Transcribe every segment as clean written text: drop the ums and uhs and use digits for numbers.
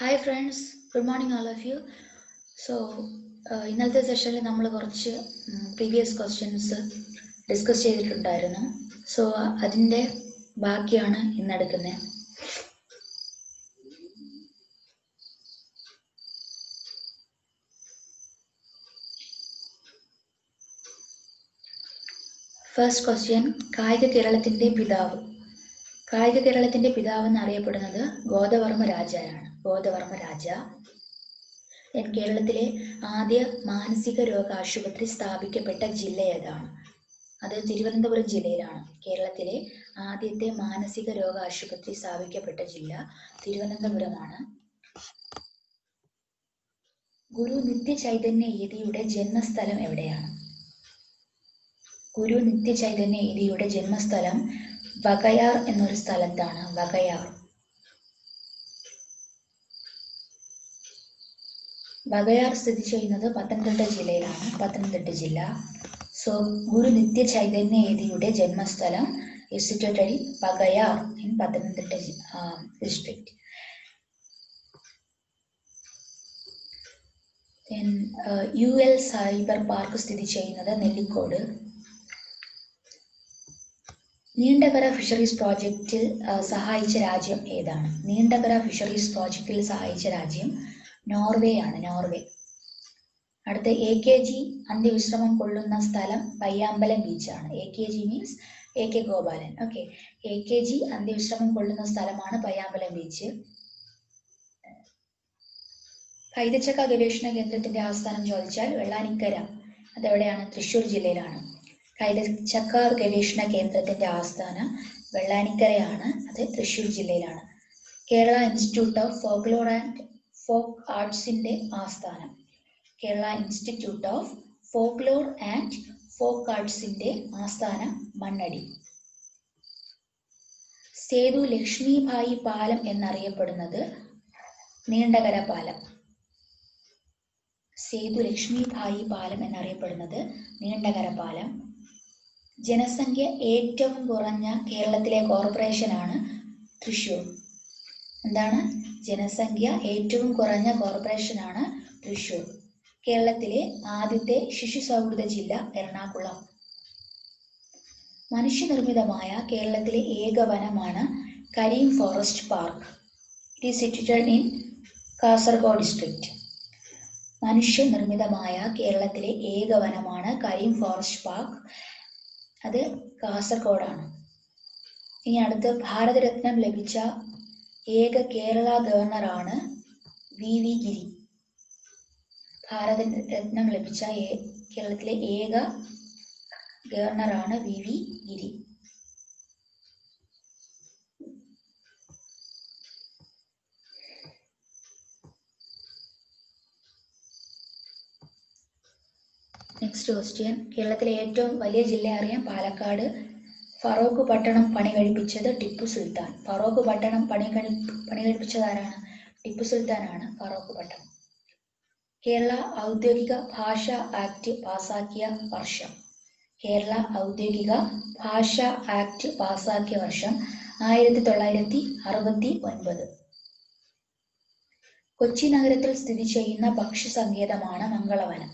Hi friends, good morning all of you. So, ഇന്നത്തെ സെഷനിൽ നമ്മൾ കുറച്ച് പ്രീവിയസ് ക്വസ്റ്റ്യൻസ് ഡിസ്കസ് ചെയ്തിട്ടുണ്ടായിരുന്നു. സോ അതിൻ്റെ ബാക്കിയാണ് ഇന്നെടുക്കുന്നത്. ഫസ്റ്റ് ക്വസ്റ്റ്യൻ, കായിക കേരളത്തിൻ്റെ പിതാവ്. കായിക കേരളത്തിൻ്റെ പിതാവ് എന്നറിയപ്പെടുന്നത് ഗോദവർമ്മ രാജയാണ്. ഗോദവർമ്മ രാജ. കേരളത്തിലെ ആദ്യ മാനസിക രോഗ ആശുപത്രി സ്ഥാപിക്കപ്പെട്ട ജില്ല ഏതാണ്? അത് തിരുവനന്തപുരം ജില്ലയിലാണ്. കേരളത്തിലെ ആദ്യത്തെ മാനസിക രോഗ ആശുപത്രി സ്ഥാപിക്കപ്പെട്ട ജില്ല തിരുവനന്തപുരമാണ്. ഗുരു നിത്യചൈതന്യ യതിയുടെ ജന്മസ്ഥലം എവിടെയാണ്? ഗുരു നിത്യചൈതന്യ യതിയുടെ ജന്മസ്ഥലം വകയാർ എന്നൊരു സ്ഥലത്താണ്. വകയാർ. വകയാർ സ്ഥിതി ചെയ്യുന്നത് പത്തനംതിട്ട ജില്ലയിലാണ്. പത്തനംതിട്ട ജില്ല. സോ ഗുരു നിത്യ ചൈതന്യ യതിയുടെ ജന്മസ്ഥലം is situated in Vakayar in Pathanamthitta district. Then UL cyber park സ്ഥിതി ചെയ്യുന്നത് നെല്ലിക്കോട്. നീണ്ടകര ഫിഷറീസ് പ്രോജക്റ്റിൽ സഹായിച്ച രാജ്യം ഏതാണ്? നീണ്ടകര ഫിഷറീസ് പ്രോജക്റ്റിൽ സഹായിച്ച രാജ്യം നോർവേ ആണ്. നോർവേ. അടുത്ത AKG അന്ത്യവിശ്രമം കൊള്ളുന്ന സ്ഥലം പയ്യാമ്പലം ബീച്ചാണ്. AKG means AK Gopalan. Okay, AKG അന്ത്യവിശ്രമം കൊള്ളുന്ന സ്ഥലമാണ് പയ്യാമ്പലം ബീച്ച്. കൈതച്ചക്ക ഗവേഷണ കേന്ദ്രത്തിന്റെ ആസ്ഥാനം ചോദിച്ചാൽ വെള്ളാനിക്കര. അതെവിടെയാണ്? തൃശ്ശൂർ ജില്ലയിലാണ്. കൈതച്ചക്ക ഗവേഷണ കേന്ദ്രത്തിന്റെ ആസ്ഥാനം വെള്ളാനിക്കരയാണ്. അത് തൃശ്ശൂർ ജില്ലയിലാണ്. Kerala institute of folklore and folk ആർട്സിന്റെ ആസ്ഥാനം. Kerala institute of folklore and folk ആർട്സിന്റെ ആസ്ഥാനം മണ്ണടി. സേതു ലക്ഷ്മിഭായി പാലം എന്നറിയപ്പെടുന്നത് നീണ്ടകര പാലം. സേതു ലക്ഷ്മിഭായി പാലം എന്നറിയപ്പെടുന്നത് നീണ്ടകര പാലം. ജനസംഖ്യ ഏറ്റവും കുറഞ്ഞ കേരളത്തിലെ കോർപ്പറേഷനാണ് തൃശ്ശൂർ. എന്താണ്? ജനസംഖ്യ ഏറ്റവും കുറഞ്ഞ കോർപ്പറേഷനാണ് തൃശ്ശൂർ. കേരളത്തിലെ ആദ്യത്തെ ശിശു സൗഹൃദ ജില്ല എറണാകുളം. മനുഷ്യനിർമ്മിതമായ കേരളത്തിലെ ഏക വനമാണ് Kareem forest park. It is situated in Kasaragod district. മനുഷ്യനിർമ്മിതമായ കേരളത്തിലെ ഏക വനമാണ് കരീം ഫോറസ്റ്റ് പാർക്ക്. അത് കാസർഗോഡാണ്. ഇനി അടുത്ത്, ഭാരതരത്നം ലഭിച്ച ഏക കേരള ഗവർണറാണ് VV ഗിരി. ഭാരതരത്നം ലഭിച്ച കേരളത്തിലെ ഏക ഗവർണറാണ് VV ഗിരി. നെക്സ്റ്റ് ക്വസ്റ്റ്യൻ, കേരളത്തിലെ ഏറ്റവും വലിയ ജില്ല അറിയാം? പാലക്കാട്. ഫറോക്ക് പട്ടണം പണി കഴിപ്പിച്ചത് ടിപ്പു സുൽത്താൻ. ഫറോക്ക് പട്ടണം പണി കഴിപ്പിച്ചത് ആരാണ്? ടിപ്പു സുൽത്താനാണ് ഫറോക്ക് പട്ടണം. കേരള ഔദ്യോഗിക ഭാഷ ആക്ട് പാസാക്കിയ വർഷം. കേരള ഔദ്യോഗിക ഭാഷ ആക്ട് പാസാക്കിയ വർഷം 1969. കൊച്ചി നഗരത്തിൽ സ്ഥിതി ചെയ്യുന്ന പക്ഷി സങ്കേതമാണ് മംഗളവനം.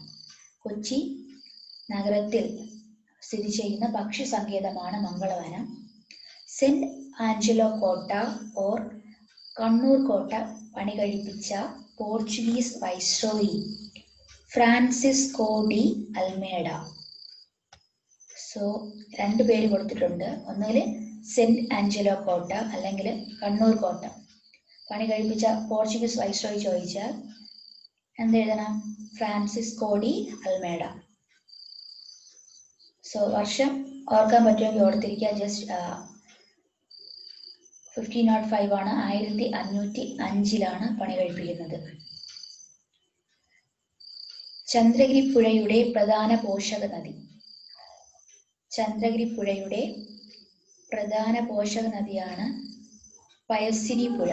കൊച്ചി നഗരത്തിൽ സ്ഥിതി ചെയ്യുന്ന പക്ഷി സങ്കേതമാണ് മംഗളവനം. സെന്റ് ആഞ്ചലോ കോട്ട ഓർ കണ്ണൂർ കോട്ട പണി കഴിപ്പിച്ച Portuguese viceroy Francisco de Almeida. So രണ്ട് പേര് കൊടുത്തിട്ടുണ്ട്. ഒന്നുകിൽ സെന്റ് ആഞ്ചലോ കോട്ട അല്ലെങ്കിൽ കണ്ണൂർ കോട്ട പണി കഴിപ്പിച്ച പോർച്ചുഗീസ് വൈസ്രോയി ചോദിച്ചാൽ എന്തെഴുതണം? Francisco de Almeida. സോ വർഷം ഓർക്കാൻ പറ്റുമെങ്കിൽ ഓർത്തിരിക്കുക. ജസ്റ്റ് 1505 ആണ്. 1505 പണി കഴിപ്പിക്കുന്നത്. ചന്ദ്രഗിരി പുഴയുടെ പ്രധാന പോഷക നദി. ചന്ദ്രഗിരി പുഴയുടെ പ്രധാന പോഷക നദിയാണ് പയസ്സിനി പുഴ.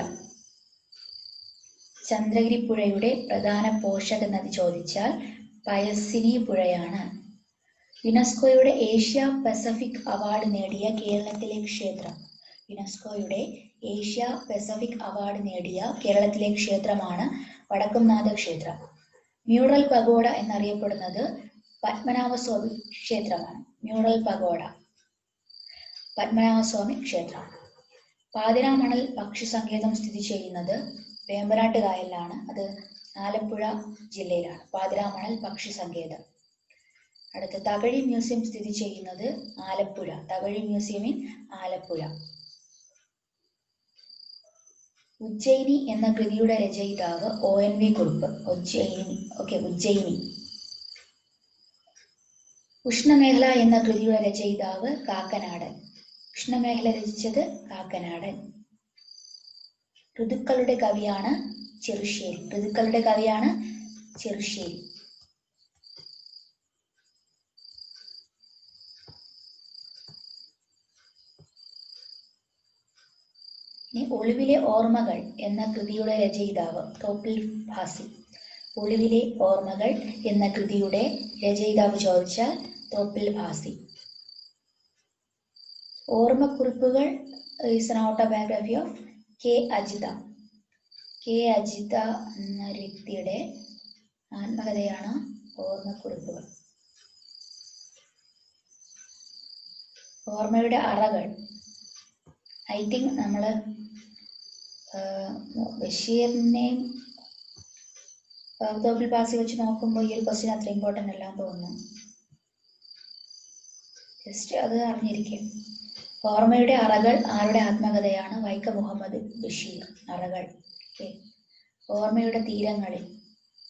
ചന്ദ്രഗിരി പുഴയുടെ പ്രധാന പോഷക നദി ചോദിച്ചാൽ പയസ്സിനി പുഴയാണ്. യുനെസ്കോയുടെ ഏഷ്യ പസഫിക് അവാർഡ് നേടിയ കേരളത്തിലെ ക്ഷേത്രം. യുനെസ്കോയുടെ ഏഷ്യ പസഫിക് അവാർഡ് നേടിയ കേരളത്തിലെ ക്ഷേത്രമാണ് വടക്കുംനാഥ ക്ഷേത്രം. മ്യൂറൽ പഗോഡ എന്നറിയപ്പെടുന്നത് പത്മനാഭസ്വാമി ക്ഷേത്രമാണ്. മ്യൂറൽ പഗോഡ പത്മനാഭസ്വാമി ക്ഷേത്രം. പാതിരാമണൽ പക്ഷി സങ്കേതം സ്ഥിതി ചെയ്യുന്നത് വേമ്പനാട്ട് കായലിലാണ്. അത് ആലപ്പുഴ ജില്ലയിലാണ് പാതിരാമണൽ പക്ഷി സങ്കേതം. അടുത്ത തകഴി മ്യൂസിയം സ്ഥിതി ചെയ്യുന്നത് ആലപ്പുഴ. Thakazhi museum in Alappuzha. ഉജ്ജയിനി എന്ന കൃതിയുടെ രചയിതാവ് ONV കുറുപ്പ്. ഉജ്ജയിനി. ഉഷ്ണമേഖല എന്ന കൃതിയുടെ രചയിതാവ് കാക്കനാടൻ. ഉഷ്ണമേഖല രചിച്ചത് കാക്കനാടൻ. ഋതുക്കളുടെ കവിയാണ് ചെറുശ്ശേരി. ഋതുക്കളുടെ കവിയാണ് ചെറുശ്ശേരി. ഇനി ഒളിവിലെ ഓർമ്മകൾ എന്ന കൃതിയുടെ രചയിതാവ് തോപ്പിൽ ഭാസി. ഒളിവിലെ ഓർമ്മകൾ എന്ന കൃതിയുടെ രചയിതാവ് ചോദിച്ചാൽ തോപ്പിൽ ഭാസി. ഓർമ്മക്കുറിപ്പുകൾ is an autobiography of K Ajitha. K Ajitha എന്ന വ്യക്തിയുടെ ആത്മകഥയാണ് ഓർമ്മക്കുറിപ്പുകൾ. ഓർമ്മയുടെ അറകൾ. ഐ തിങ്ക് നമ്മൾ ബഷീറിനെയും തോപ്പിൽ ഭാസി വെച്ച് നോക്കുമ്പോൾ ഈ ഒരു ക്വസ്റ്റ്യൻ അത്ര ഇമ്പോർട്ടൻ്റ് അല്ലാന്ന് തോന്നുന്നു. ജസ്റ്റ് അത് അറിഞ്ഞിരിക്കും. ഓർമ്മയുടെ അറകൾ ആരുടെ ആത്മകഥയാണ്? വൈക്കം മുഹമ്മദ് ബഷീർ. അറകൾ. ഓർമ്മയുടെ തീരങ്ങളിൽ.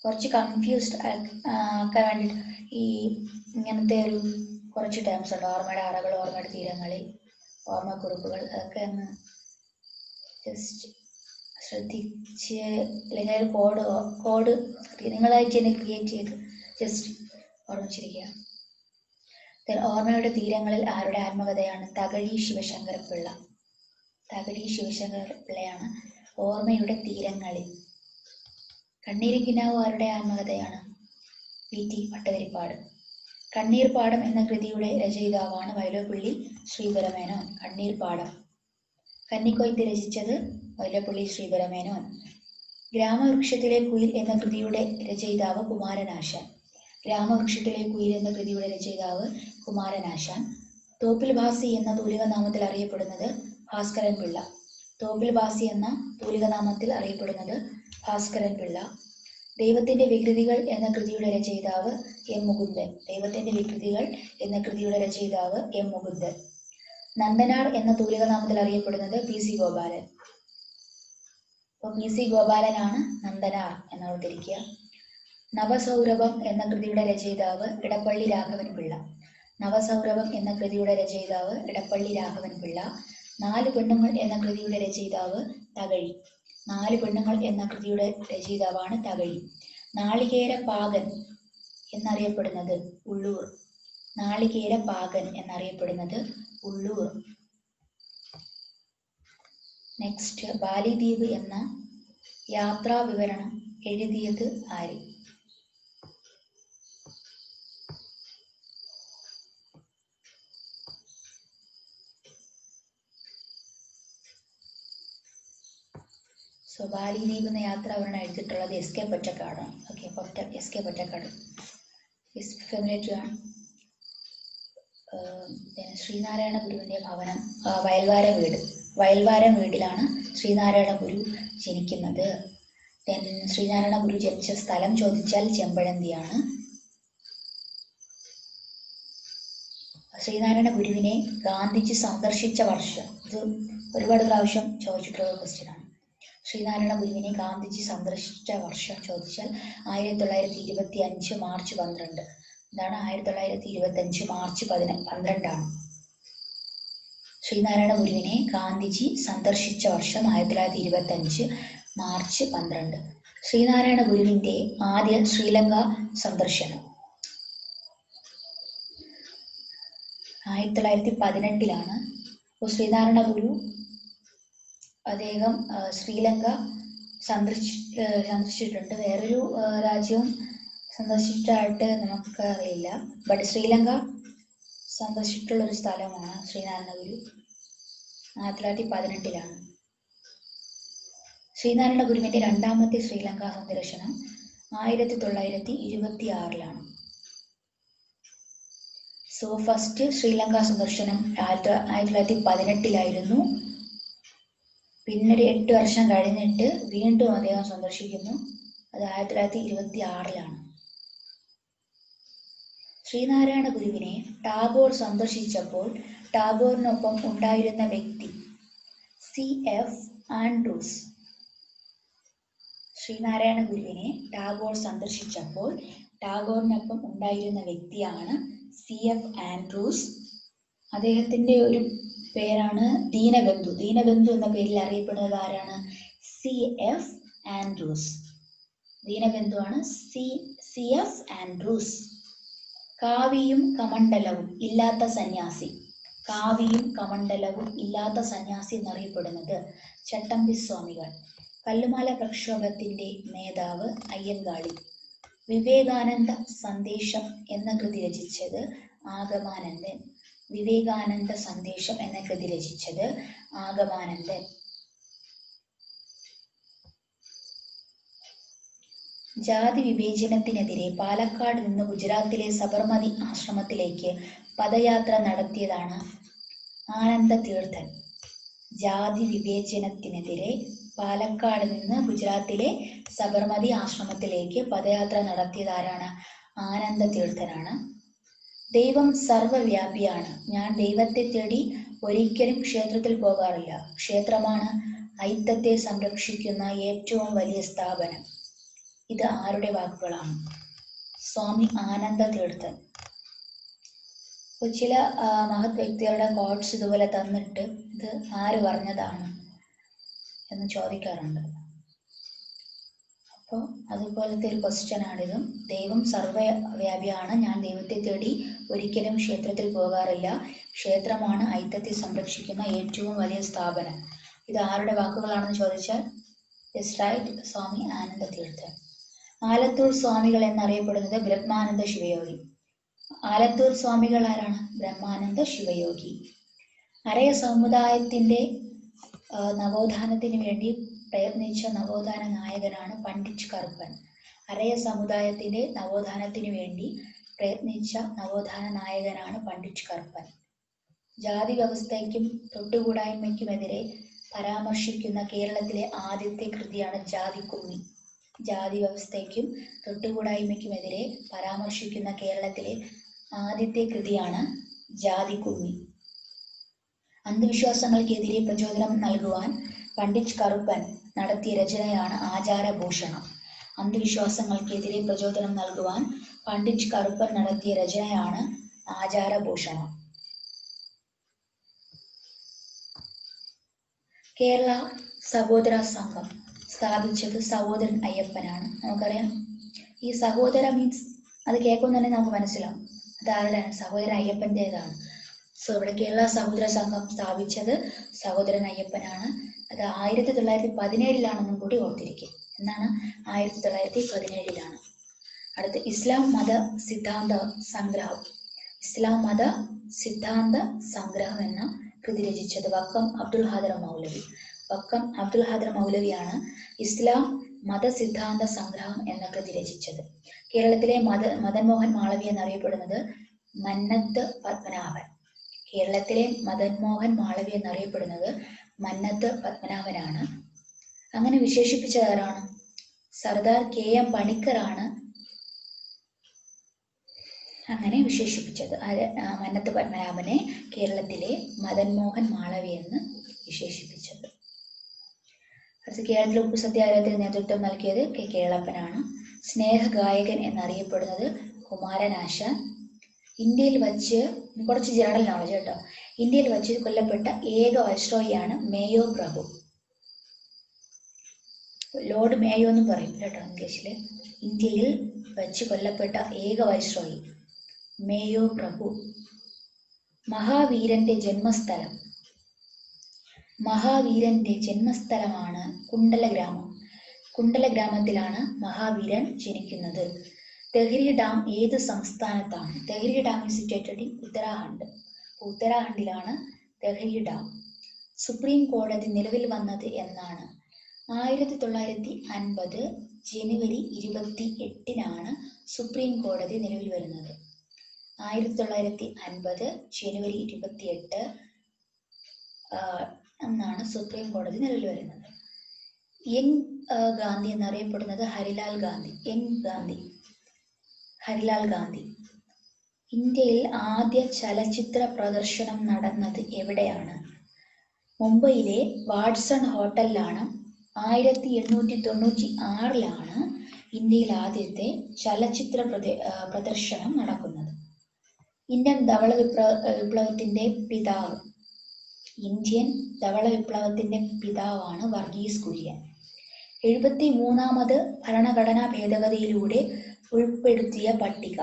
കുറച്ച് കൺഫ്യൂസ്ഡ് ആക്കാൻ വേണ്ടിയിട്ട് ഈ ഇങ്ങനത്തെ ഒരു കുറച്ച് ടേംസ് ഉണ്ട്. ഓർമ്മയുടെ അറകൾ, ഓർമ്മയുടെ തീരങ്ങളിൽ, ഓർമ്മക്കുറിപ്പുകൾ. അതൊക്കെ ഒന്ന് ജസ്റ്റ് ശ്രദ്ധിച്ച് അല്ലെങ്കിൽ കോഡ് നിങ്ങളായിട്ട് തന്നെ ക്രിയേറ്റ് ചെയ്ത് ജസ്റ്റ് ഓർമ്മിച്ചിരിക്കുക. ഓർമ്മയുടെ തീരങ്ങളിൽ ആരുടെ ആത്മകഥയാണ്? തകഴി ശിവശങ്കര പിള്ള. തകഴി ശിവശങ്കര പിള്ളയാണ് ഓർമ്മയുടെ തീരങ്ങളിൽ. കണ്ണീരും കിനാവും ആരുടെ ആത്മകഥയാണ്? PT ഭട്ടതിരിപ്പാട്. കണ്ണീർപ്പാടം എന്ന കൃതിയുടെ രചയിതാവാണ് വൈലോപ്പിള്ളി ശ്രീധരമേനോൻ. കണ്ണീർപ്പാടം. കന്നിക്കൊയ്ത്ത് രചിച്ചത് വൈലോപ്പിള്ളി ശ്രീധരമേനോൻ. ഗ്രാമവൃക്ഷത്തിലെ കുയിൽ എന്ന കൃതിയുടെ രചയിതാവ് കുമാരനാശാൻ. ഗ്രാമവൃക്ഷത്തിലെ കുയിൽ എന്ന കൃതിയുടെ രചയിതാവ് കുമാരനാശാൻ. തോപ്പിൽ ഭാസി എന്ന തൂലികനാമത്തിൽ അറിയപ്പെടുന്നത് ഭാസ്കരൻ പിള്ള. തോപ്പിൽ ഭാസി എന്ന തൂലികനാമത്തിൽ അറിയപ്പെടുന്നത് ഭാസ്കരൻ പിള്ള. ദൈവത്തിന്റെ വികൃതികൾ എന്ന കൃതിയുടെ രചയിതാവ് M. മുകുന്ദൻ. ദൈവത്തിന്റെ വികൃതികൾ എന്ന കൃതിയുടെ രചയിതാവ് M. മുകുന്ദൻ. നന്ദനാർ എന്ന തൂലികനാമത്തിൽ അറിയപ്പെടുന്നത് PC ഗോപാലൻ. അപ്പോൾ PC ഗോപാലനാണ് നന്ദനാർ എന്നോർത്തിരിക്കുക. നവസൗരഭം എന്ന കൃതിയുടെ രചയിതാവ് ഇടപ്പള്ളി രാഘവൻ പിള്ള. നവസൗരഭം എന്ന കൃതിയുടെ രചയിതാവ് ഇടപ്പള്ളി രാഘവൻ പിള്ള. 4 പെണ്ണുങ്ങൾ എന്ന കൃതിയുടെ രചയിതാവ് തകഴി. 4 പെണ്ണുങ്ങൾ എന്ന കൃതിയുടെ രചയിതാവാണ് തകഴി. നാളികേര പാകൻ എന്നറിയപ്പെടുന്നത് ഉള്ളൂർ. നാളികേര പാകൻ എന്നറിയപ്പെടുന്നത് ഉള്ളൂർ. നെക്സ്റ്റ്, ബാലിദ്വീപ് എന്ന യാത്രാ വിവരണം എഴുതിയത് ആര്? ബാലിദ്വീപ് എന്ന യാത്രാ വിവരണം എഴുതിയിട്ടുള്ളത് SK പൊറ്റക്കാടാണ്. SK പൊറ്റക്കാട് ഫെമിലിയർ ആണ്. ശ്രീനാരായണ ഗുരുവിന്റെ ഭവനം വയൽവാരം വീടിലാണ് ശ്രീനാരായണ ഗുരു ജനിക്കുന്നത്. ശ്രീനാരായണ ഗുരു ജനിച്ച സ്ഥലം ചോദിച്ചാൽ ചെമ്പഴന്തിയാണ്. ശ്രീനാരായണ ഗുരുവിനെ ഗാന്ധിജി സന്ദർശിച്ച വർഷം, ഇത് ഒരുപാട് പ്രാവശ്യം ചോദിച്ചിട്ടുള്ള ക്വസ്റ്റ്യൻ ആണ്. ശ്രീനാരായണ ഗുരുവിനെ ഗാന്ധിജി സന്ദർശിച്ച വർഷം ചോദിച്ചാൽ 1925 മാർച്ച് 12. എന്താണ് 1925 മാർച്ച് 12 ആണ്. ശ്രീനാരായണ ഗുരുവിനെ ഗാന്ധിജി സന്ദർശിച്ച വർഷം 1925 മാർച്ച് 12. ശ്രീനാരായണ ഗുരുവിന്റെ ആദ്യ ശ്രീലങ്ക സന്ദർശനം 1918. അപ്പോൾ ശ്രീനാരായണ ഗുരു അദ്ദേഹം ശ്രീലങ്ക സന്ദർശിച്ചിട്ടുണ്ട്. വേറൊരു രാജ്യവും സന്ദർശിച്ചിട്ടായിട്ട് നമുക്ക് അറിയില്ല. ബട്ട് ശ്രീലങ്ക സന്ദർശിച്ചിട്ടുള്ള ഒരു സ്ഥലമാണ് ശ്രീനാരായണ ഗുരു. 1918 ശ്രീനാരായണ ഗുരുവിന്റെ രണ്ടാമത്തെ ശ്രീലങ്ക സന്ദർശനം 1926. സോ ഫസ്റ്റ് ശ്രീലങ്ക സന്ദർശനം 1918 പിന്നീട് 8 വർഷം കഴിഞ്ഞിട്ട് വീണ്ടും അദ്ദേഹം സന്ദർശിക്കുന്നു. അത് 1926. ശ്രീനാരായണ ഗുരുവിനെ ടാഗോർ സന്ദർശിച്ചപ്പോൾ ടാഗോറിനൊപ്പം ഉണ്ടായിരുന്ന വ്യക്തി C.F. ആൻഡ്രൂസ്. ശ്രീനാരായണ ഗുരുവിനെ ടാഗോർ സന്ദർശിച്ചപ്പോൾ ടാഗോറിനൊപ്പം ഉണ്ടായിരുന്ന വ്യക്തിയാണ് C.F. ആൻഡ്രൂസ്. അദ്ദേഹത്തിന്റെ ഒരു പേരാണ് ദീനബന്ധു. ദീനബന്ധു എന്ന പേരിൽ അറിയപ്പെടുന്നത് ആരാണ്? C.F. ആൻഡ്രൂസ്. ദീനബന്ധുവാണ് C.F. ആൻഡ്രൂസ്. കാവിയും കമണ്ഡലവും ഇല്ലാത്ത സന്യാസി. കാവിയും കമണ്ഡലവും ഇല്ലാത്ത സന്യാസി എന്നറിയപ്പെടുന്നത് ചട്ടമ്പി സ്വാമികൾ. കല്ലുമാല പ്രക്ഷോഭത്തിന്റെ നേതാവ് അയ്യങ്കാളി. വിവേകാനന്ദ സന്ദേശം എന്ന കൃതി രചിച്ചത് ആഗമാനന്ദൻ. വിവേകാനന്ദ സന്ദേശം എന്ന കൃതി രചിച്ചത് ആഗമാനന്ദൻ. ജാതി വിവേചനത്തിനെതിരെ പാലക്കാട് നിന്ന് ഗുജറാത്തിലെ സബർമതി ആശ്രമത്തിലേക്ക് പദയാത്ര നടത്തിയതാണ് ആനന്ദ തീർത്ഥൻ. ജാതി വിവേചനത്തിനെതിരെ പാലക്കാട് നിന്ന് ഗുജറാത്തിലെ സബർമതി ആശ്രമത്തിലേക്ക് പദയാത്ര നടത്തിയത് ആരാണ്? ആനന്ദ തീർത്ഥനാണ്. ദൈവം സർവവ്യാപിയാണ്. ഞാൻ ദൈവത്തെ തേടി ഒരിക്കലും ക്ഷേത്രത്തിൽ പോകാറില്ല. ക്ഷേത്രമാണ് ഐക്യത്തെ സംരക്ഷിക്കുന്ന ഏറ്റവും വലിയ സ്ഥാപനം. ഇത് ആരുടെ വാക്കുകളാണ്? സ്വാമി ആനന്ദ തീർത്ഥൻ. ചില മഹത് വ്യക്തികളുടെ കോട്ട്സ് ഇതുപോലെ തന്നിട്ട് ഇത് ആര് പറഞ്ഞതാണ് എന്ന് ചോദിക്കാറുണ്ട്. അപ്പോൾ അതുപോലത്തെ ഒരു ക്വസ്റ്റ്യൻ ആണിതും. ദൈവം സർവവ്യാപിയാണ്. ഞാൻ ദൈവത്തെ തേടി ഒരിക്കലും ക്ഷേത്രത്തിൽ പോകാറില്ല. ക്ഷേത്രമാണ് ഐക്യത്തെ സംരക്ഷിക്കുന്ന ഏറ്റവും വലിയ സ്ഥാപനം. ഇത് ആരുടെ വാക്കുകളാണെന്ന് ചോദിച്ചാൽ റൈറ്റ്, സ്വാമി ആനന്ദ തീർത്ഥൻ. ആലത്തൂർ സ്വാമികൾ എന്നറിയപ്പെടുന്നത് ബ്രഹ്മാനന്ദ ശിവയോഗി. ആലത്തൂർ സ്വാമികൾ ആരാണ്? ബ്രഹ്മാനന്ദ ശിവയോഗി. അരയ സമുദായത്തിന്റെ നവോത്ഥാനത്തിന് വേണ്ടി പ്രയത്നിച്ച നവോത്ഥാന നായകനാണ് പണ്ഡിറ്റ് കറുപ്പൻ. അരയ സമുദായത്തിന്റെ നവോത്ഥാനത്തിന് വേണ്ടി പ്രയത്നിച്ച നവോത്ഥാന നായകനാണ് പണ്ഡിറ്റ് കറുപ്പൻ. ജാതി വ്യവസ്ഥയ്ക്കും തൊട്ടുകൂടായ്മയ്ക്കുമെതിരെ പരാമർശിക്കുന്ന കേരളത്തിലെ ആദ്യത്തെ കൃതിയാണ് ജാതിക്കുമ്മി. ജാതി വ്യവസ്ഥയ്ക്കും തൊട്ടുകൂടായ്മയ്ക്കുമെതിരെ പരാമർശിക്കുന്ന കേരളത്തിലെ ആദ്യത്തെ കൃതിയാണ് ജാതിക്കുമ്മി. അന്ധവിശ്വാസങ്ങൾക്കെതിരെ പ്രചോദനം നൽകുവാൻ പണ്ഡിറ്റ് കറുപ്പൻ നടത്തിയ രചനയാണ് ആചാരഭൂഷണം. അന്ധവിശ്വാസങ്ങൾക്കെതിരെ പ്രചോദനം നൽകുവാൻ പണ്ഡിറ്റ് കറുപ്പൻ നടത്തിയ രചനയാണ് ആചാരഭൂഷണം. കേരള സഹോദര സംഘം സ്ഥാപിച്ചത് സഹോദരൻ അയ്യപ്പനാണ്. നമുക്കറിയാം, ഈ സഹോദര മീൻസ് അത് കേൾക്കുമ്പോൾ തന്നെ നമുക്ക് മനസ്സിലാവും അതാരുടെയാണ്? സഹോദരൻ അയ്യപ്പൻ്റെതാണ്. സോ ഇവിടെ കേരള സഹോദര സംഘം സ്ഥാപിച്ചത് സഹോദരൻ അയ്യപ്പനാണ്. അത് 1917 കൂടി ഓർത്തിരിക്കും. എന്നാണ്? 1917. അടുത്ത് ഇസ്ലാം മത സിദ്ധാന്ത സംഗ്രഹം. ഇസ്ലാം മത സിദ്ധാന്ത സംഗ്രഹം എന്ന കൃതി രചിച്ചത് വക്കം അബ്ദുൽ ഖാദർ മൗലവി. വക്കം അബ്ദുൽ ഖാദർ മൗലവിയാണ് ഇസ്ലാം മത സിദ്ധാന്ത സംഗ്രഹം എന്ന കൃതി രചിച്ചത്. കേരളത്തിലെ മദൻ മോഹൻ മാളവി എന്നറിയപ്പെടുന്നത് മന്നത്ത് പത്മനാഭൻ. കേരളത്തിലെ മദൻ മോഹൻ മാളവി എന്നറിയപ്പെടുന്നത് മന്നത്ത് പത്മനാഭനാണ്. അങ്ങനെ വിശേഷിപ്പിച്ചതാരാണ്? സർദാർ K.M. പണിക്കറാണ് അങ്ങനെ വിശേഷിപ്പിച്ചത്. മന്നത്ത് പത്മനാഭനെ കേരളത്തിലെ മദൻ മോഹൻ മാളവി എന്ന് വിശേഷിപ്പിച്ചത്. അടുത്ത കേരളത്തിലെ ഉപ്പു സത്യാഗ്രഹത്തിന് നേതൃത്വം നൽകിയത് K. കേളപ്പനാണ്. സ്നേഹഗായകൻ എന്നറിയപ്പെടുന്നത് കുമാരനാശാൻ. ഇന്ത്യയിൽ വച്ച് കുറച്ച് ജനറൽ നോളജ് കേട്ടോ. ഇന്ത്യയിൽ വച്ച് കൊല്ലപ്പെട്ട ഏക വൈസ്രോയിയാണ് മേയോ പ്രഭു. ലോർഡ് മേയോ എന്ന് പറയും കേട്ടോ ഇംഗ്ലീഷില്. ഇന്ത്യയിൽ വച്ച് കൊല്ലപ്പെട്ട ഏക വൈസ്രോയി മേയോ പ്രഭു. മഹാവീരന്റെ ജന്മസ്ഥലം. മഹാവീരന്റെ ജന്മസ്ഥലമാണ് കുണ്ടല ഗ്രാമം. കുണ്ടല ഗ്രാമത്തിലാണ് മഹാവീരൻ ജനിക്കുന്നത്. തെഹ്രി ഡാം ഏത് സംസ്ഥാനത്താണ്? Tehri dam is situated in Uttarakhand. ഉത്തരാഖണ്ഡിലാണ് തെഹ്രി ഡാം. സുപ്രീം കോടതി നിലവിൽ വന്നത് എന്നാണ്? 1950 ജനുവരി 28-നാണ് സുപ്രീം കോടതി നിലവിൽ വരുന്നത്. 1950 ജനുവരി 28 എന്നാണ് സുപ്രീം കോടതി നിലവിൽ വരുന്നത്. യങ് ഗാന്ധി എന്നറിയപ്പെടുന്നത് ഹരിലാൽ ഗാന്ധി. യങ് ഗാന്ധി, ഹരിലാൽ ഗാന്ധി. ഇന്ത്യയിൽ ആദ്യ ചലച്ചിത്ര പ്രദർശനം നടന്നത് എവിടെയാണ്? മുംബൈയിലെ വാട്സൺ ഹോട്ടലിലാണ്. 1896-ലാണ് ഇന്ത്യയിൽ ആദ്യത്തെ ചലച്ചിത്ര പ്രദർശനം നടക്കുന്നത്. ഇന്ത്യൻ ധവള വിപ്ലവത്തിന്റെ പിതാവ്. ഇന്ത്യൻ ധവള വിപ്ലവത്തിന്റെ പിതാവാണ് വർഗീസ് കുര്യൻ. 73ാമത് ഭരണഘടനാ ഭേദഗതിയിലൂടെ ഉൾപ്പെടുത്തിയ പട്ടിക.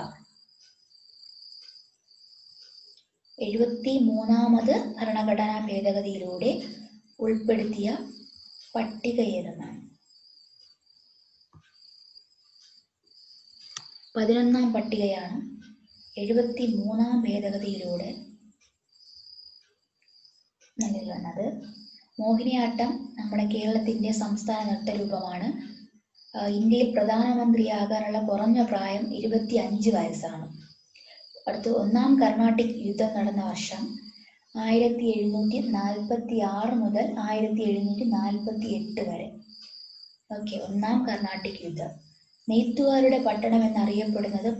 73ാമത് ഭരണഘടനാ ഭേദഗതിയിലൂടെ ഉൾപ്പെടുത്തിയ പട്ടിക ഏതെന്നാണ്? 11ാം പട്ടികയാണ് 73ാം ഭേദഗതിയിലൂടെ നിലവിൽ വന്നത്. മോഹിനിയാട്ടം നമ്മുടെ കേരളത്തിന്റെ സംസ്ഥാന നൃത്തരൂപമാണ്. ഇന്ത്യയിൽ പ്രധാനമന്ത്രിയാകാനുള്ള കുറഞ്ഞ പ്രായം 25 വയസ്സാണ്. അടുത്ത് ഒന്നാം കർണാട്ടിക് യുദ്ധം നടന്ന വർഷം 1746 മുതൽ 1748 വരെ. ഓക്കെ, ഒന്നാം കർണാട്ടിക് യുദ്ധം. നെയ്ത്തുകാരുടെ പട്ടണം എന്നറിയപ്പെടുന്നത്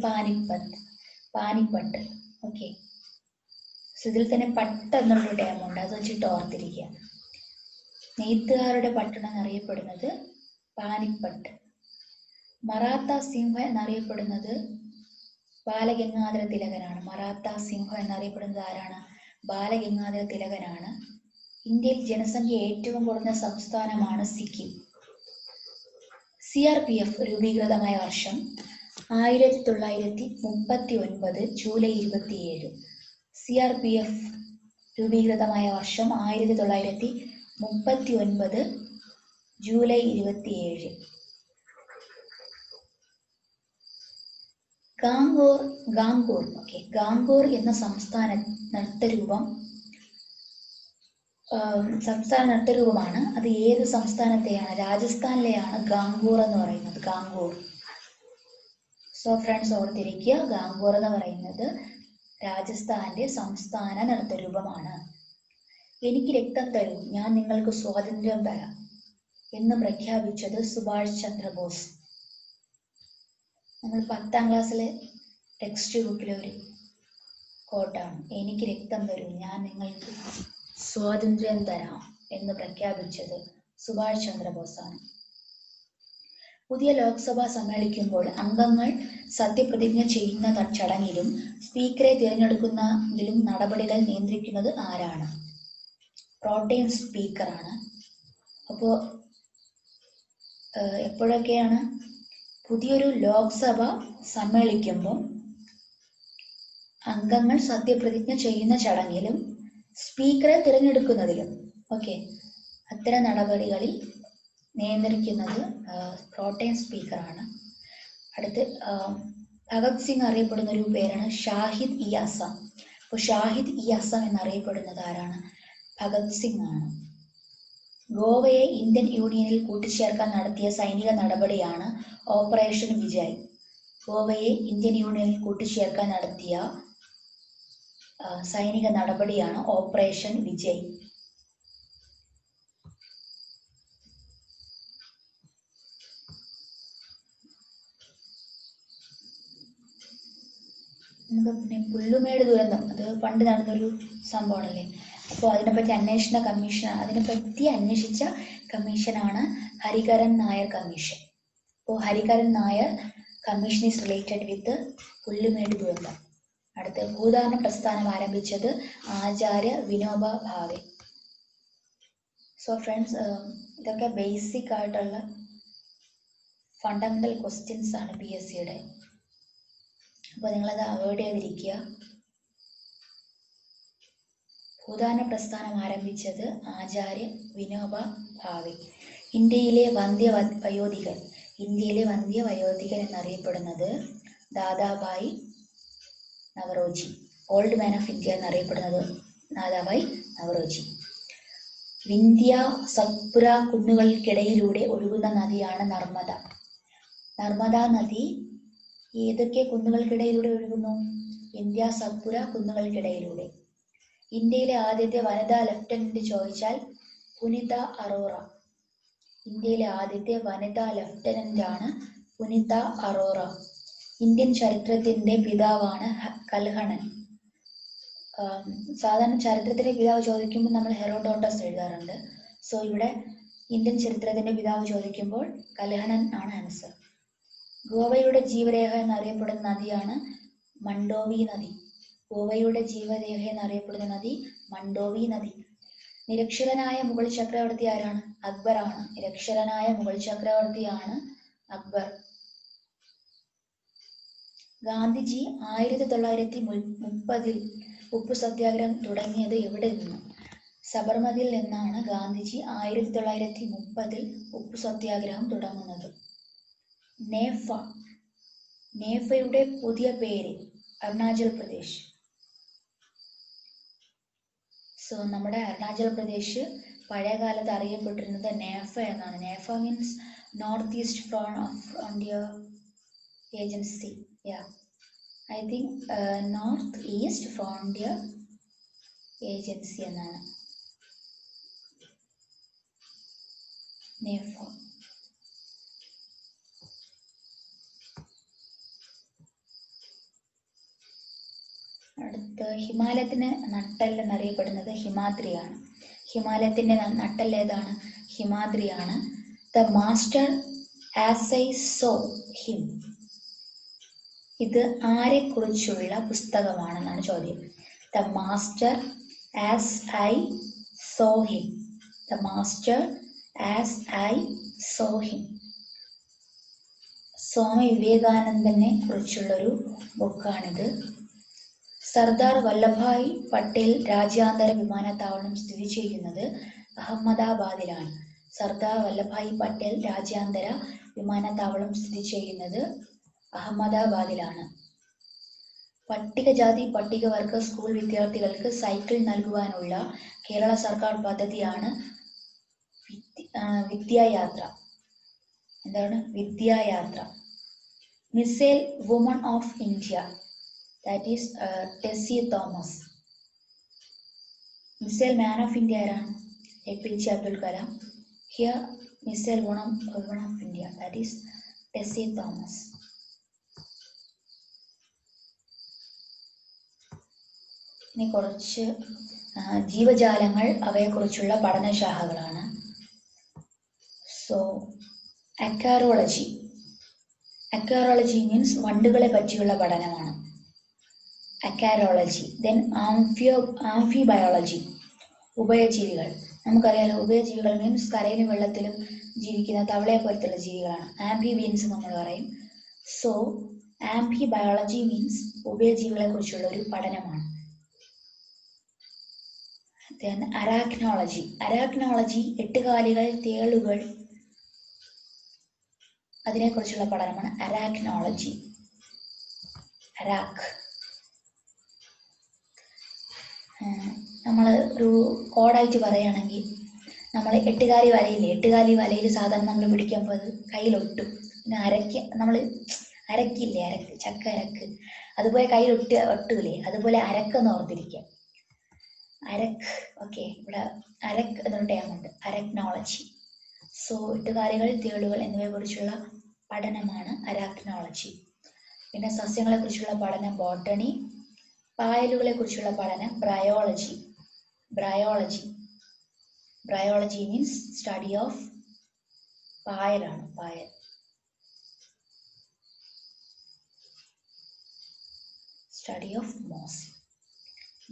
പാനിപ്പട്ട്. ഓക്കെ, ഇതിൽ തന്നെ പട്ട് എന്നുള്ള ടേം ഉണ്ട്, അത് വെച്ചിട്ട് ഓർത്തിരിക്കുക. നെയ്ത്തുകാരുടെ പട്ടണം എന്നറിയപ്പെടുന്നത് പാനിപ്പട്ട്. മറാത്ത സിംഹം എന്നറിയപ്പെടുന്നത് ബാലഗംഗാധര തിലകനാണ്. മറാത്ത സിംഹം എന്നറിയപ്പെടുന്നത് ആരാണ്? ബാലഗംഗാധര തിലകനാണ്. ഇന്ത്യയിൽ ജനസംഖ്യ ഏറ്റവും കുറഞ്ഞ സംസ്ഥാനമാണ് സിക്കിം. CRPF രൂപീകൃതമായ വർഷം 1939 ജൂലൈ 27. CRPF രൂപീകൃതമായ വർഷം 1939 ജൂലൈ 27. ഗാംഗൂർ എന്ന സംസ്ഥാന നൃത്തരൂപമാണ്. അത് ഏത് സംസ്ഥാനത്തെയാണ്? രാജസ്ഥാനിലെയാണ് ഗാംഗൂർ എന്ന് പറയുന്നത്. ഗാംഗൂർ. സോ ഫ്രണ്ട്സ്, ഓർത്തിരിക്കുക, ഗാംഗൂർ എന്ന് പറയുന്നത് രാജസ്ഥാന്റെ സംസ്ഥാന നൃത്തരൂപമാണ്. എനിക്ക് രക്തം തരൂ, ഞാൻ നിങ്ങൾക്ക് സ്വാതന്ത്ര്യം തരാം എന്ന് പ്രഖ്യാപിച്ചത് സുഭാഷ് ചന്ദ്രബോസ്. നമ്മൾ 10ാം ക്ലാസ്സിലെ ടെക്സ്റ്റ് ബുക്കിലെ ഒരു കോട്ടാണ്. എനിക്ക് രക്തം തരൂ, ഞാൻ നിങ്ങൾക്ക് സ്വാതന്ത്ര്യം തരാം എന്ന് പ്രഖ്യാപിച്ചത് സുഭാഷ് ചന്ദ്രബോസാണ്. പുതിയ ലോക്സഭ സമ്മേളിക്കുമ്പോൾ അംഗങ്ങൾ സത്യപ്രതിജ്ഞ ചെയ്യുന്ന ചടങ്ങിലും സ്പീക്കറെ തിരഞ്ഞെടുക്കുന്നതിലും നടപടികൾ നിയന്ത്രിക്കുന്നത് ആരാണ്? പ്രോട്ടേം സ്പീക്കറാണ്. അപ്പോൾ എപ്പോഴൊക്കെയാണ് പുതിയൊരു ലോക്സഭ സമ്മേളിക്കുമ്പോൾ അംഗങ്ങൾ സത്യപ്രതിജ്ഞ ചെയ്യുന്ന ചടങ്ങിലും സ്പീക്കറെ തിരഞ്ഞെടുക്കുന്നതിലും അത്തരം നടപടികളിൽ നിയന്ത്രിക്കുന്നത് പ്രോട്ടേം സ്പീക്കറാണ്. അടുത്ത് ഭഗത് സിംഗ് അറിയപ്പെടുന്ന ഒരു പേരാണ് ഷാഹിദ് ഇ അസം. അപ്പോൾ ഷാഹിദ് ഇ അസം എന്നറിയപ്പെടുന്നത് ആരാണ്? ഭഗത് സിംഗ് ആണ്. ഗോവയെ ഇന്ത്യൻ യൂണിയനിൽ കൂട്ടിച്ചേർക്കാൻ നടത്തിയ സൈനിക നടപടിയാണ് ഓപ്പറേഷൻ വിജയ്. ഗോവയെ ഇന്ത്യൻ യൂണിയനിൽ കൂട്ടിച്ചേർക്കാൻ നടത്തിയ സൈനിക നടപടിയാണ് ഓപ്പറേഷൻ വിജയ്. പിന്നെ പുല്ലുമേട് ദുരന്തം, അത് പണ്ട് നടന്നൊരു സംഭവമാണല്ലേ. അപ്പോൾ അതിനെപ്പറ്റി അന്വേഷിച്ച കമ്മീഷനാണ് ഹരികരൻ നായർ കമ്മീഷൻ. അപ്പോൾ Harikaran Nair commission is related with Pullumedu ദുരന്തം. അടുത്ത ഭൂദാന പ്രസ്ഥാനം ആരംഭിച്ചത് ആചാര്യ വിനോബ ഭാവെ. സോ ഫ്രണ്ട്സ്, ഇതൊക്കെ ബേസിക് ആയിട്ടുള്ള ഫണ്ടമെന്റൽ ക്വസ്റ്റ്യൻസ് ആണ് PSCയുടെ. അപ്പോൾ നിങ്ങളത് അവോയ്ഡ് ചെയ്തിരിക്കുക. ഭൂദാന പ്രസ്ഥാനം ആരംഭിച്ചത് ആചാര്യ വിനോബ ഭാവെ. ഇന്ത്യയിലെ വന്ധ്യവയോധികൻ എന്നറിയപ്പെടുന്നത് Dadabhai Naoroji. Old man of India എന്നറിയപ്പെടുന്നത് ദാദാഭായ് നവറോജി. വിന്ധ്യ സത്പുര കുന്നുകൾക്കിടയിലൂടെ ഒഴുകുന്ന നദിയാണ് നർമ്മദ. നർമ്മദ നദി ഏതൊക്കെ കുന്നുകൾക്കിടയിലൂടെ ഒഴുകുന്നു? വിന്ധ്യ സത്പുര കുന്നുകൾക്കിടയിലൂടെ. ഇന്ത്യയിലെ ആദ്യത്തെ വനിതാ ലഫ്റ്റനന്റ് ചോദിച്ചാൽ പുനിത അറോറ. ഇന്ത്യയിലെ ആദ്യത്തെ വനിതാ ലഫ്റ്റനന്റ് ആണ് പുനിത അറോറ. ഇന്ത്യൻ ചരിത്രത്തിന്റെ പിതാവാണ് കൽഹണൻ. സാധാരണ ചരിത്രത്തിന്റെ പിതാവ് ചോദിക്കുമ്പോൾ നമ്മൾ ഹെറോഡോട്ടസ് എഴുതാറുണ്ട്. സോ ഇവിടെ ഇന്ത്യൻ ചരിത്രത്തിന്റെ പിതാവ് ചോദിക്കുമ്പോൾ കൽഹണൻ ആണ് ആൻസർ. ഗോവയുടെ ജീവരേഖ എന്നറിയപ്പെടുന്ന നദിയാണ് മണ്ഡോവി നദി. ഗോവയുടെ ജീവരേഖ എന്നറിയപ്പെടുന്ന നദി മണ്ഡോവി നദി. നിരക്ഷരനായ മുഗൾ ചക്രവർത്തി ആരാണ്? അക്ബറാണ്. നിരക്ഷരനായ മുഗൾ ചക്രവർത്തിയാണ് അക്ബർ. ഗാന്ധിജി 1930 ഉപ്പു സത്യാഗ്രഹം തുടങ്ങിയത് എവിടെ നിന്ന്? സബർമതിയിൽ നിന്നാണ് ഗാന്ധിജി 1930 ഉപ്പു സത്യാഗ്രഹം തുടങ്ങുന്നത്. നേഫ. നേഫയുടെ പുതിയ പേര് അരുണാചൽ പ്രദേശ്. സോ നമ്മുടെ അരുണാചൽ പ്രദേശ് പഴയ കാലത്ത് അറിയപ്പെട്ടിരുന്നത് നേഫ എന്നാണ്. നേഫ means north east frontier agency. I think north east frontier agency എന്നാണ് നേഫ. അടുത്ത ഹിമാലയത്തിന് നട്ടെല്ല് എന്നറിയപ്പെടുന്നത് ഹിമാദ്രിയാണ്. ഹിമാലയത്തിന്റെ നട്ടെല്ല് ഏതാണ്? ഹിമാദ്രിയാണ്. The master as I saw him. ഇത് ആരെ കുറിച്ചുള്ള പുസ്തകമാണെന്നാണ് ചോദ്യം. The master as I saw him. The master as I saw him. Swami വിവേകാനന്ദനെ കുറിച്ചുള്ളൊരു ബുക്കാണിത്. സർദാർ വല്ലഭായ് പട്ടേൽ രാജ്യാന്തര വിമാനത്താവളം സ്ഥിതി ചെയ്യുന്നത് അഹമ്മദാബാദിലാണ്. സർദാർ വല്ലഭായ് പട്ടേൽ രാജ്യാന്തര വിമാനത്താവളം സ്ഥിതി ചെയ്യുന്നത് അഹമ്മദാബാദിലാണ്. പട്ടികജാതി പട്ടികവർഗ സ്കൂൾ വിദ്യാർത്ഥികൾക്ക് സൈക്കിൾ നൽകുവാനുള്ള കേരള സർക്കാർ പദ്ധതിയാണ് വിദ്യായാത്ര. എന്താണ് Vidyayatra? Missile woman of India, that is Tessy Thomas. Missile man of India ആരാണ്? APJ Abdul Kalam. Here missile woman of India, that is Tessy Thomas. ഇനി കുറച്ച് ജീവജാലങ്ങൾ, അവയെക്കുറിച്ചുള്ള പഠനശാഖകളാണ്. സോ അക്കാറോളജി. അക്കാറോളജി മീൻസ് വണ്ടുകളെ പറ്റിയുള്ള പഠനമാണ് അക്കാറോളജി. ദെൻ ആംഫിബയോളജി, ഉഭയജീവികൾ. നമുക്കറിയാലോ, ഉഭയജീവികൾ മീൻസ് കരയിലും വെള്ളത്തിലും ജീവിക്കുന്ന തവളയെ പോലത്തുള്ള ജീവികളാണ്. ആംഫിബിയൻസ് നമ്മൾ പറയും. സോ ആംഫിബയോളജി മീൻസ് ഉഭയജീവികളെ കുറിച്ചുള്ള ഒരു പഠനമാണ്. ദെൻ അരാക്നോളജി. അരാക്നോളജി എട്ടുകാലികൾ, തേളുകൾ, അതിനെക്കുറിച്ചുള്ള പഠനമാണ് അരാക്നോളജി. അരാക്ക്. നമ്മൾ ഒരു കോഡായിട്ട് പറയുകയാണെങ്കിൽ, നമ്മൾ എട്ടുകാലി വലയില്ലേ, എട്ടുകാലി വലയിൽ സാധാരണ നമ്മൾ പിടിക്കുമ്പോൾ അത് കയ്യിലൊട്ടും. പിന്നെ നമ്മൾ അരക്കില്ലേ, അരക്ക്, ചക്ക അരക്ക്, അതുപോലെ ഒട്ടൂലേ, അതുപോലെ അരക്കെന്ന് ഓർത്തിരിക്കുക. അരക്ക്. ഓക്കെ, ഇവിടെ അരക്ക് എന്നൊരു ടേമുണ്ട്, അരക്നോളജി. സോ എട്ടുകാലികൾ, തേളുകൾ എന്നിവയെ കുറിച്ചുള്ള പഠനമാണ് അരാക്നോളജി. പിന്നെ സസ്യങ്ങളെ കുറിച്ചുള്ള പഠനം ബോട്ടണി. പായലുകളെ കുറിച്ചുള്ള പഠനം bryology. Bryology means study of പായലാണ്, പായൽ. Study of moss.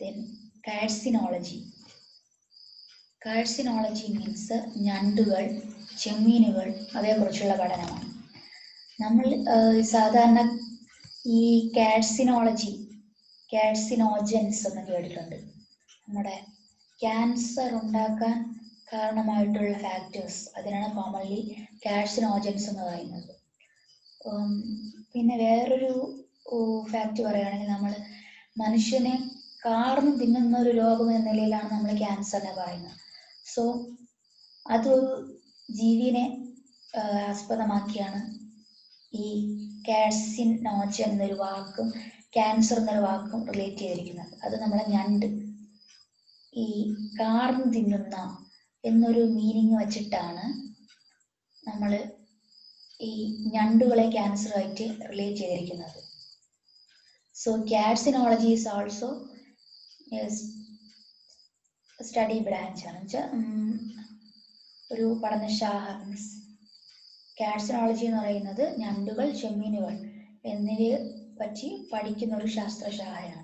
Then carcinology. Carcinology means ഞണ്ടുകൾ, ചെമ്മീനുകൾ, അവയെക്കുറിച്ചുള്ള പഠനമാണ്. നമ്മൾ സാധാരണ ഈ കാർസിനോജൻസ് എന്ന് കേട്ടിട്ടുണ്ട്. നമ്മുടെ ക്യാൻസർ ഉണ്ടാക്കാൻ കാരണമായിട്ടുള്ള ഫാക്ടേഴ്സ്, അതിനാണ് കോമൺലി കാർസിനോജൻസ് എന്ന് പറയുന്നത്. പിന്നെ വേറൊരു ഫാക്ട് പറയുകയാണെങ്കിൽ, നമ്മൾ മനുഷ്യനെ കാർന്ന് തിന്നുന്ന ഒരു രോഗം എന്ന നിലയിലാണ് നമ്മൾ ക്യാൻസറിനെ പറയുന്നത്. സോ അതൊരു ജീവിനെ ആസ്പദമാക്കിയാണ് ഈ കാർസിനോജൻ എന്നൊരു വാക്കും ക്യാൻസർ എന്നൊരു വാക്കും റിലേറ്റ് ചെയ്തിരിക്കുന്നത്. അത് നമ്മളെ ഞണ്ട് ഈ കാർന്ന് തിന്നുന്ന എന്നൊരു മീനിങ് വച്ചിട്ടാണ് നമ്മൾ ഈ ഞണ്ടുകളെ ക്യാൻസറുമായിട്ട് റിലേറ്റ് ചെയ്തിരിക്കുന്നത്. So carcinology is also study branch ആണ് വെച്ചാൽ ഒരു പഠനശാഖ. മീൻസ് കാർസിനോളജി എന്ന് പറയുന്നത് ഞണ്ടുകൾ, ചെമ്മീനുകൾ എന്നിവയെ പറ്റി പഠിക്കുന്ന ഒരു ശാസ്ത്രശാഖയാണ്.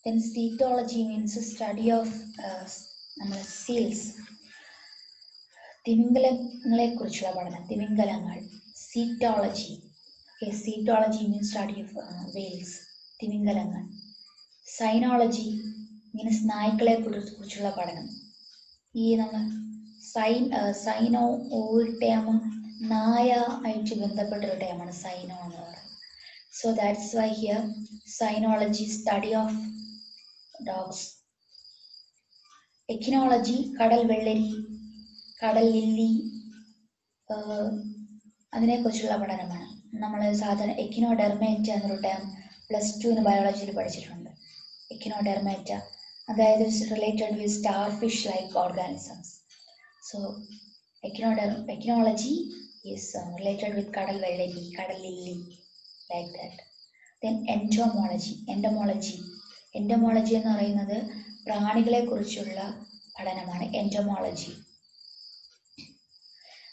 Then cetology means study of നമ്മുടെ സീൽസ്, തിമിംഗലങ്ങളെ കുറിച്ചുള്ള പഠനം, തിമിംഗലങ്ങൾ. Cetology, cetology means study of whales, തിമിംഗലങ്ങൾ. സൈനോളജി മീൻസ് നായ്ക്കളെ കുറിച്ചുള്ള പഠനം. ഈ നമ്മൾ സൈനോ ഒരു ടേം നായ ആയിട്ട് ബന്ധപ്പെട്ടൊരു ടേമാണ് സൈനോ എന്ന് പറയുന്നത്. So that's why here cynology study of dogs. Echinology കടൽ വെള്ളരി, കടൽ ലില്ലി അതിനെക്കുറിച്ചുള്ള പഠനമാണ്. നമ്മൾ സാധാരണ എക്കിനോഡെർമേറ്റ എന്നൊരു ടേം +2 ബയോളജിയിൽ പഠിച്ചിട്ടുണ്ട്. എക്കിനോഡെർമേറ്റ അതായത് related with star fish like organisms. So echinology is related with കടൽ വെള്ളരി, കടൽ lily, like that. Then entomology എന്ന് പറയുന്നത് പ്രാണികളെ കുറിച്ചുള്ള പഠനമാണ് entomology.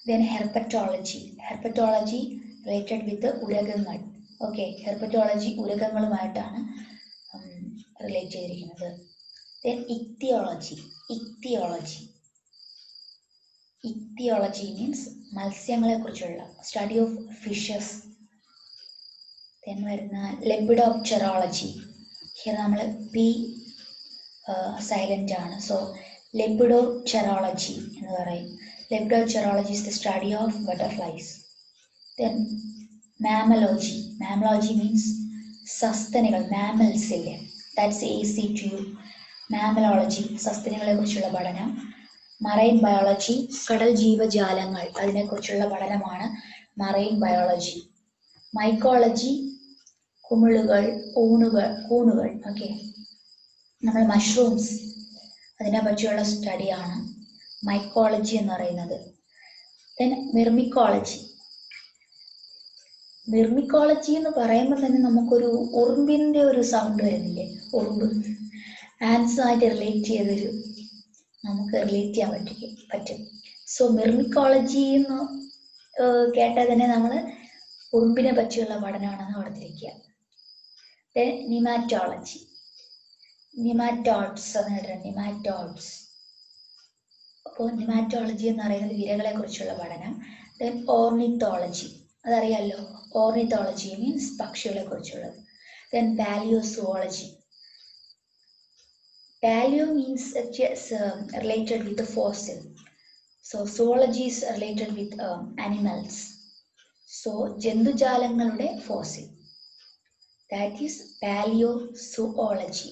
Then herpetology related with ഉരകങ്ങൾ. ഓക്കെ, ഹെർപ്പറ്റോളജി ഉരകങ്ങളുമായിട്ടാണ് റിലേറ്റ് ചെയ്തിരിക്കുന്നത്. ദെൻ ഇക്തിയോളജി മീൻസ് മത്സ്യങ്ങളെ കുറിച്ചുള്ള സ്റ്റഡി ഓഫ് ഫിഷസ്. ദെൻ വരുന്ന ലെപ്പിഡോപ്റ്ററോളജി. ഹിയർ നമ്മൾ പി സൈലന്റ് ആണ്. സോ ലെപ്പിഡോപ്റ്ററോളജി എന്ന് പറയും. ലെപ്പിഡോപ്റ്ററോളജി is the study of butterflies. Then mammalogy means സസ്തനികൾ, mammals ഇല്ലേ, that's ACTU. മാമലോളജി സസ്തനികളെ കുറിച്ചുള്ള പഠനം. മറൈൻ ബയോളജി കടൽ ജീവജാലങ്ങൾ, അതിനെക്കുറിച്ചുള്ള പഠനമാണ് മറൈൻ ബയോളജി. മൈക്കോളജി കുമിളുകൾ, കൂണുകൾ. ഓക്കെ, നമ്മൾ മഷ്റൂംസ് അതിനെ പറ്റിയുള്ള സ്റ്റഡിയാണ് മൈക്കോളജി എന്ന് പറയുന്നത്. ദെൻ മിർമിക്കോളജി എന്ന് പറയുമ്പോൾ തന്നെ നമുക്കൊരു ഉറുമ്പിൻ്റെ ഒരു സൗണ്ട് വരുന്നില്ലേ, ഉറുമ്പ്. ആൻസുമായിട്ട് റിലേറ്റ് ചെയ്തൊരു നമുക്ക് റിലേറ്റ് ചെയ്യാൻ പറ്റും. സോ മിർമിക്കോളജി എന്ന് കേട്ടാൽ തന്നെ നമ്മൾ ഉറുമ്പിനെ പറ്റിയുള്ള പഠനമാണെന്ന് ഓർത്തിരിക്കുക. ദെൻ നിമാറ്റോളജി, നിമാറ്റോഡ്സ് എന്ന് കേട്ടിട്ടുണ്ട്, നിമാറ്റോഡ്സ്. അപ്പോൾ നിമാറ്റോളജി എന്ന് പറയുന്നത് വിരകളെ കുറിച്ചുള്ള പഠനം. ദെൻ ഓർണിത്തോളജി, അതറിയാമല്ലോ, ഓർണിത്തോളജി മീൻസ് പക്ഷികളെ കുറിച്ചുള്ളത്. Then പാലിയോസുവോളജി. Paleo means related with the fossil. So zoology is related with animals. So ജന്തുജാലങ്ങളുടെ fossil, that is paleozoology.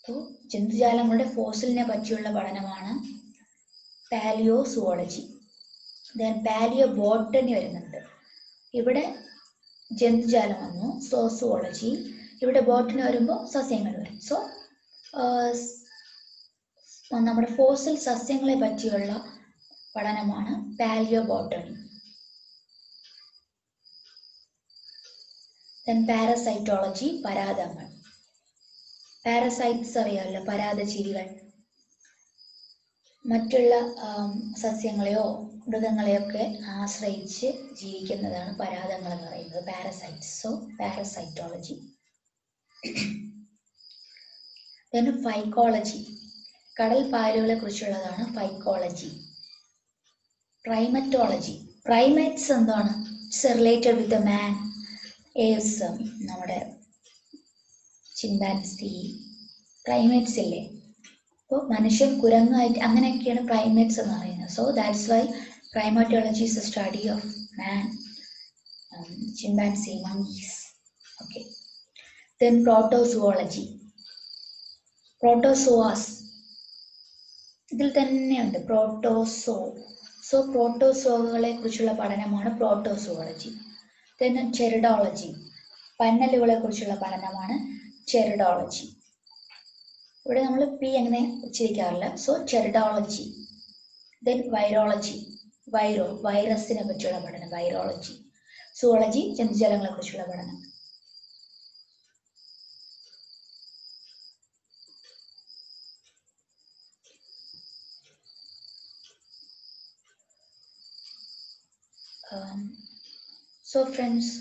So ജന്തുജാലങ്ങളുടെ ഫോസിലിനെ പറ്റിയുള്ള പഠനമാണ് പാലിയോസുവോളജി. ദെൻ പാലിയോബോട്ടണി വരുന്നുണ്ട്. ഇവിടെ ജന്തുജാലം വന്നു, സോ സുവോളജി. ഇവിടെ ബോട്ടണി വരുമ്പോൾ സസ്യങ്ങൾ വരും. സോ നമ്മുടെ ഫോസിൽ സസ്യങ്ങളെ പറ്റിയുള്ള പഠനമാണ് പാലിയോബോട്ടണി. ദെൻ പാരസൈറ്റോളജി, പരാദങ്ങൾ. പാരസൈറ്റ്സ് അറിയാമല്ലോ, പരാദജീവികൾ. മറ്റുള്ള സസ്യങ്ങളെയോ മൃഗങ്ങളെയൊക്കെ ആശ്രയിച്ച് ജീവിക്കുന്നതാണ് പരാദങ്ങൾ എന്ന് പറയുന്നത്, parasites. So parasitology. Then phycology, കടൽ പായലുകളെ കുറിച്ചുള്ളതാണ് ഫൈക്കോളജി. പ്രൈമറ്റോളജി, പ്രൈമേറ്റ്സ് എന്താണ്, it's related with man, apes, നമ്മുടെ ചിമ്പാൻസി, പ്രൈമേറ്റ്സ് ഇല്ലേ. അപ്പോൾ മനുഷ്യൻ, കുരങ്ങായിട്ട് അങ്ങനെയൊക്കെയാണ് പ്രൈമേറ്റ്സ് എന്ന് പറയുന്നത്. So that's why primatology is a study of man, chimpanzee, monkeys. Okay. Then protozoology, protozoas, ഇതിൽ തന്നെയുണ്ട് പ്രോട്ടോസോ. സോ പ്രോട്ടോസോകളെ കുറിച്ചുള്ള പഠനമാണ് പ്രോട്ടോസോളജി. then ചെറിഡോളജി, പന്നലുകളെ കുറിച്ചുള്ള പഠനമാണ് ചെറിഡോളജി. ഇവിടെ നമ്മൾ പി അങ്ങനെ ഉച്ചരിക്കാറില്ല. സോ ചെറിഡോളജി. then വൈറോളജി, വൈറസിനെ പറ്റിയുള്ള പഠനം വൈറോളജി. സുവോളജി, ജന്തുജാലങ്ങളെ കുറിച്ചുള്ള പഠനം. സോ ഫ്രണ്ട്സ്,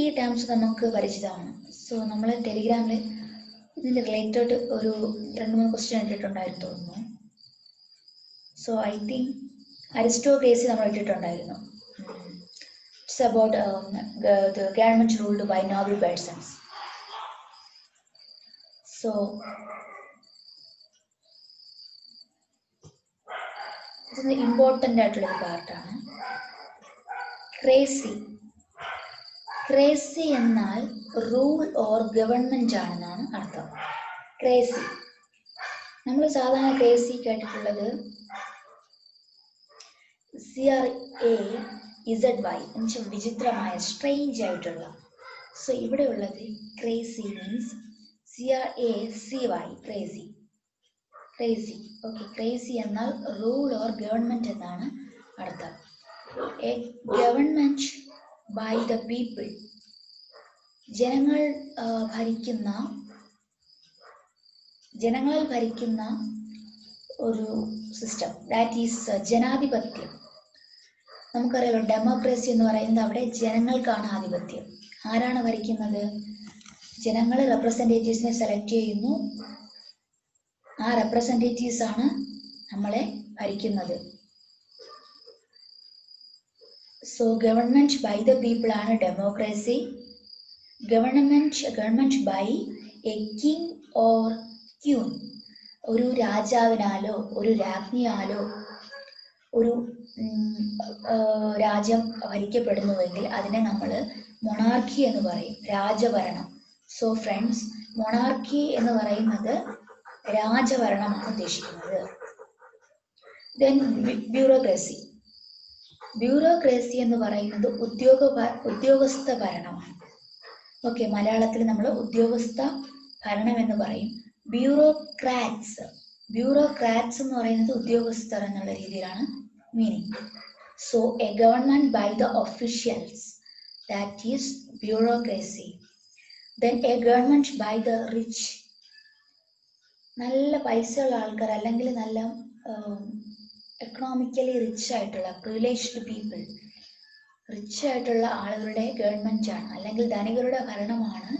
ഈ ടേംസ് നമുക്ക് പരിചിതമാണ്. സോ നമ്മൾ ടെലിഗ്രാമിൽ ഇതിൻ്റെ റിലേറ്റഡ് ഒരു 2-3 ക്വസ്റ്റ്യൻ ഇട്ടിട്ടുണ്ടായിരുന്നു തോന്നുന്നു. സോ ഐ തിങ്ക് അരിസ്റ്റോക്രസി നമ്മൾ ഇട്ടിട്ടുണ്ടായിരുന്നു. It's about the government ruled by noble persons. So ഇത് ഇമ്പോർട്ടൻ്റ് ആയിട്ടുള്ളൊരു പാർട്ടാണ്. ക്രേസി എന്നാൽ റൂൾ ഓർ ഗവൺമെന്റ് ആണെന്നാണ് അർത്ഥം. ക്രേസി, നമ്മൾ സാധാരണ ക്രേസി കേട്ടിട്ടുള്ളത് CRAZY എന്നുവെച്ചാൽ വിചിത്രമായ, സ്ട്രേഞ്ച് ആയിട്ടുള്ള. സോ ഇവിടെ ഉള്ളത് cracy means CRACY, cracy. Okay, cracy എന്നാൽ റൂൾ ഓർ ഗവൺമെന്റ് എന്നാണ് അർത്ഥം. A government by the people, ജനങ്ങളാൽ ഭരിക്കുന്ന ഒരു സിസ്റ്റം, ദാറ്റ് ഈസ് ജനാധിപത്യം. നമുക്കറിയാലോ ഡെമോക്രസി എന്ന് പറയുന്നത് അവിടെ ജനങ്ങൾക്കാണ് ആധിപത്യം. ആരാണ് ഭരിക്കുന്നത്? ജനങ്ങൾ റെപ്രസെൻറ്റേറ്റീവ്സിനെ സെലക്ട് ചെയ്യുന്നു. ആ റെപ്രസെൻറ്റേറ്റീവ്സ് ആണ് നമ്മളെ ഭരിക്കുന്നത്. So government by the people ആണ് democracy. Government by a king or queen, ഒരു രാജാവിനാലോ ഒരു രാജ്ഞിയാലോ ഒരു രാജ്യം ഭരിക്കപ്പെടുന്നുവെങ്കിൽ അതിനെ നമ്മൾ മൊണാർക്കി എന്ന് പറയും, രാജഭരണം. സോ ഫ്രണ്ട്സ്, മൊണാർക്കി എന്ന് പറയുന്നത് രാജഭരണമാണ് ഉദ്ദേശിക്കുന്നത്. ദെൻ ബ്യൂറോക്രസി എന്ന് പറയുന്നത് ഉദ്യോഗസ്ഥ ഭരണമാണ്. ഓക്കെ, മലയാളത്തിൽ നമ്മൾ ഉദ്യോഗസ്ഥ ഭരണം എന്ന് പറയും. ബ്യൂറോക്രാറ്റ്സ് എന്ന് പറയുന്നത് ഉദ്യോഗസ്ഥർ എന്നുള്ള രീതിയിലാണ് meaning. So a government by the officials, that is bureaucracy. Then a government by the rich, നല്ല പൈസയുള്ള ആൾക്കാർ അല്ലെങ്കിൽ നല്ല എക്കണോമിക്കലി റിച്ച് ആയിട്ടുള്ള പ്രിവിലേജ്ഡ് പീപ്പിൾ, റിച്ച് ആയിട്ടുള്ള ആളുകളുടെ ഗവൺമെന്റ് ആണ് അല്ലെങ്കിൽ ധനികരുടെ ഭരണമാണ്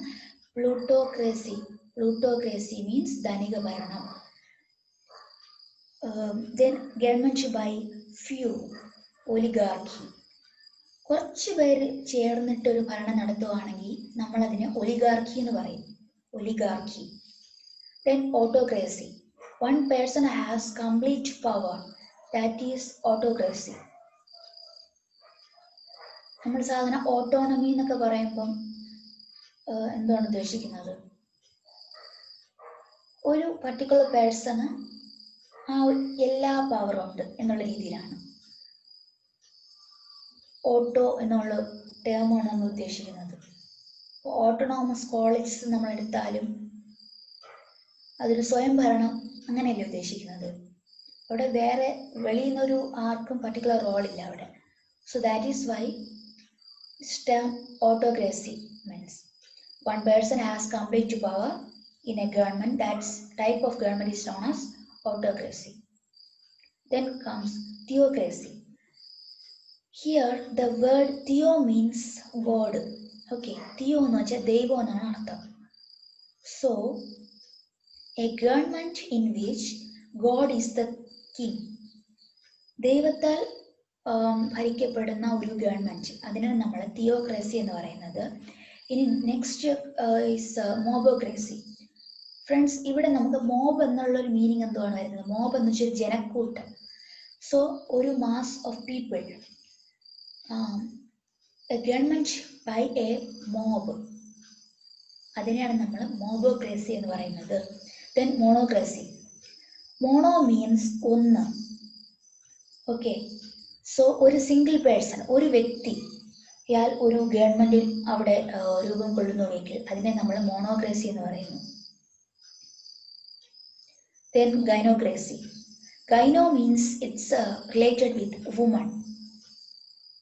പ്ലൂട്ടോക്രസി. പ്ലൂട്ടോക്രസി മീൻസ് ധനിക ഭരണം. Then government by few, oligarchy. കുറച്ച് പേര് ചേർന്നിട്ടൊരു ഭരണം നടത്തുകയാണെങ്കിൽ നമ്മൾ അതിനെ ഒലിഗാർക്കി എന്ന് പറയും, ഒലിഗാർക്കി. Then autocracy, one person has complete power, that is autocracy. നമ്മൾ സാധാരണ ഓട്ടോണമി എന്നൊക്കെ പറയുമ്പം എന്താണ് ഉദ്ദേശിക്കുന്നത്? ഒരു പർട്ടിക്കുലർ പേഴ്സണ് ആ എല്ലാ പവറും ഉണ്ട് എന്നുള്ള രീതിയിലാണ് ഓട്ടോ എന്നുള്ള ടേമാണ് നമ്മൾ ഉദ്ദേശിക്കുന്നത്. ഓട്ടോണോമസ് കോളേജസ് നമ്മൾ എടുത്താലും അതൊരു സ്വയം ഭരണം അങ്ങനെയല്ലേ ഉദ്ദേശിക്കുന്നത്. അവിടെ വേറെ വെളിയിൽ നിന്നൊരു ആർക്കും പർട്ടിക്കുലർ റോളില്ല അവിടെ. So that is why term autocracy means one person has complete power in a government. That type of government is known as autocracy. Then comes theocracy. Here the word theo means God. Okay, theo എന്ന് വെച്ചാൽ ദൈവം എന്നാണ് അർത്ഥം. So a government in which God is the king. ദൈവത്താൽ ഭരിക്കപ്പെടുന്ന ഒരു government, അതിനാണ് നമ്മൾ theocracy എന്ന് പറയുന്നത്. ഇനി നെക്സ്റ്റ് ഈസ് മോബോക്രസി. ഫ്രണ്ട്സ്, ഇവിടെ നമുക്ക് മോബ് എന്നുള്ളൊരു മീനിങ് എന്താണ് വരുന്നത്? മോബ് എന്ന് വെച്ചാൽ ജനക്കൂട്ടം. സോ ഒരു mass of people, a government by a mob, അതിനെയാണ് നമ്മൾ മോബോക്രസി എന്ന് പറയുന്നത്. Then monocracy. മോണോ മീൻസ് ഒന്ന്. ഓക്കെ, സോ ഒരു സിംഗിൾ പേഴ്സൺ, ഒരു വ്യക്തി ഇയാൾ ഒരു ഗവൺമെന്റിൽ അവിടെ രൂപം കൊള്ളുന്നുവെങ്കിൽ അതിനെ നമ്മൾ മോണോക്രസി എന്ന് പറയുന്നു. Then gynocracy. Gyno means it's related with woman.